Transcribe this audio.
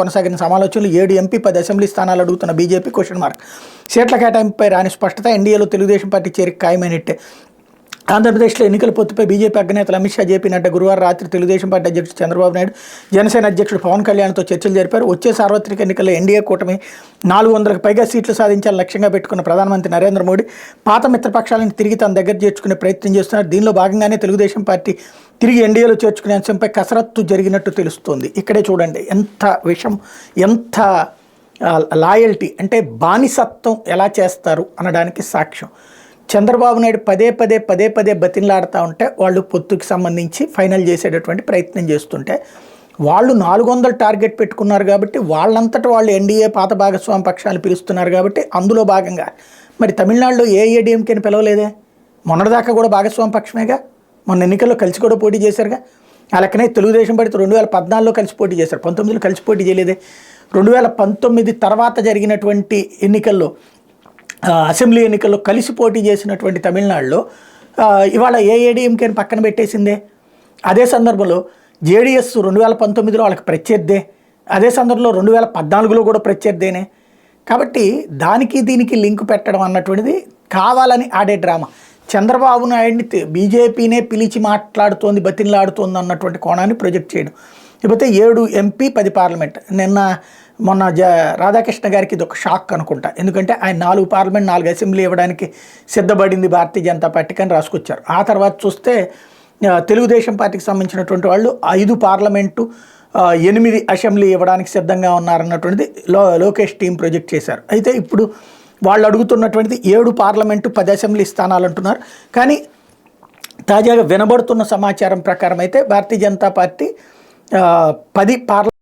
కొనసాగిన సమాలోచనలు 7 MP 10 assembly స్థానాలు అడుగుతున్న బీజేపీ క్వశ్చన్ మార్క్. సీట్ల కేటాయింపుపై రాని స్పష్టత, ఎన్డీఏలో తెలుగుదేశం పార్టీ చేరిక ఖాయమైనట్టే. ఆంధ్రప్రదేశ్లో ఎన్నికల పొత్తుపై బీజేపీ అగ్రనేతలు అమిత్ షా, జేపీ నడ్డా గురువారం రాత్రి తెలుగుదేశం పార్టీ అధ్యక్షుడు చంద్రబాబు నాయుడు, జనసేన అధ్యక్షుడు పవన్ కళ్యాణ్తో చర్చలు జరిపారు. వచ్చే సార్వత్రిక ఎన్నికల్లో ఎన్డీఏ కూటమి 400కు పైగా సీట్లు సాధించాలని లక్ష్యంగా పెట్టుకున్న ప్రధానమంత్రి నరేంద్ర మోడీ పాత మిత్రపక్షాలను తిరిగి తన దగ్గర చేర్చుకునే ప్రయత్నం చేస్తున్నారు. దీనిలో భాగంగానే తెలుగుదేశం పార్టీ తిరిగి ఎన్డీఏలో చేర్చుకునే అంశంపై కసరత్తు జరిగినట్టు తెలుస్తోంది. ఇక్కడే చూడండి ఎంత విషయం, ఎంత లాయల్టీ అంటే బానిసత్వం ఎలా చేస్తారు అనడానికి సాక్ష్యం. చంద్రబాబు నాయుడు పదే పదే బతిన్లాడుతూ ఉంటే వాళ్ళు పొత్తుకి సంబంధించి ఫైనల్ చేసేటటువంటి ప్రయత్నం చేస్తుంటే వాళ్ళు 400 టార్గెట్ పెట్టుకున్నారు కాబట్టి వాళ్ళంతటా వాళ్ళు ఎన్డీఏ పాత భాగస్వామి పక్షాలు పిలుస్తున్నారు కాబట్టి అందులో భాగంగా మరి తమిళనాడులో ఏఐఏడీఎంకేని పిలవలేదే, మొన్నటిదాకా కూడా భాగస్వామి పక్షమేగా, మొన్న ఎన్నికల్లో కలిసి కూడా పోటీ చేశారుగా. ఆ లెక్కనే తెలుగుదేశం పార్టీ 2014లో కలిసి పోటీ చేశారు, 19లో కలిసి పోటీ చేయలేదే. 2019 తర్వాత జరిగినటువంటి ఎన్నికల్లో అసెంబ్లీ ఎన్నికల్లో కలిసి పోటీ చేసినటువంటి తమిళనాడులో ఇవాళ ఏఐఏడీఎంకేని పక్కన పెట్టేసిందే. అదే సందర్భంలో జేడీఎస్ 2019లో వాళ్ళకి ప్రత్యర్థే, అదే సందర్భంలో 2014లో కూడా ప్రత్యర్థేనే. కాబట్టి దానికి దీనికి లింక్ పెట్టడం అన్నటువంటిది కావాలని ఆడే డ్రామా. చంద్రబాబు నాయుడిని బీజేపీనే పిలిచి మాట్లాడుతోంది, బతిన్లాడుతోంది అన్నటువంటి కోణాన్ని ప్రొజెక్ట్ చేయడం. లేకపోతే 7 ఎంపీ 10 పార్లమెంట్. మొన్న రాధాకృష్ణ గారికి ఇది ఒక షాక్ అనుకుంటా, ఎందుకంటే ఆయన 4 పార్లమెంట్ 4 అసెంబ్లీ ఇవ్వడానికి సిద్ధపడింది భారతీయ జనతా పార్టీకి అని రాసుకొచ్చారు. ఆ తర్వాత చూస్తే తెలుగుదేశం పార్టీకి సంబంధించినటువంటి వాళ్ళు 5 పార్లమెంటు 8 అసెంబ్లీ ఇవ్వడానికి సిద్ధంగా ఉన్నారన్నటువంటిది లోకేష్ టీం ప్రొజెక్ట్ చేశారు. అయితే ఇప్పుడు వాళ్ళు అడుగుతున్నటువంటిది 7 పార్లమెంటు 10 అసెంబ్లీ స్థానాలు అంటున్నారు. కానీ తాజాగా వినబడుతున్న సమాచారం ప్రకారం అయితే భారతీయ జనతా పార్టీ 10 పార్లమెంట్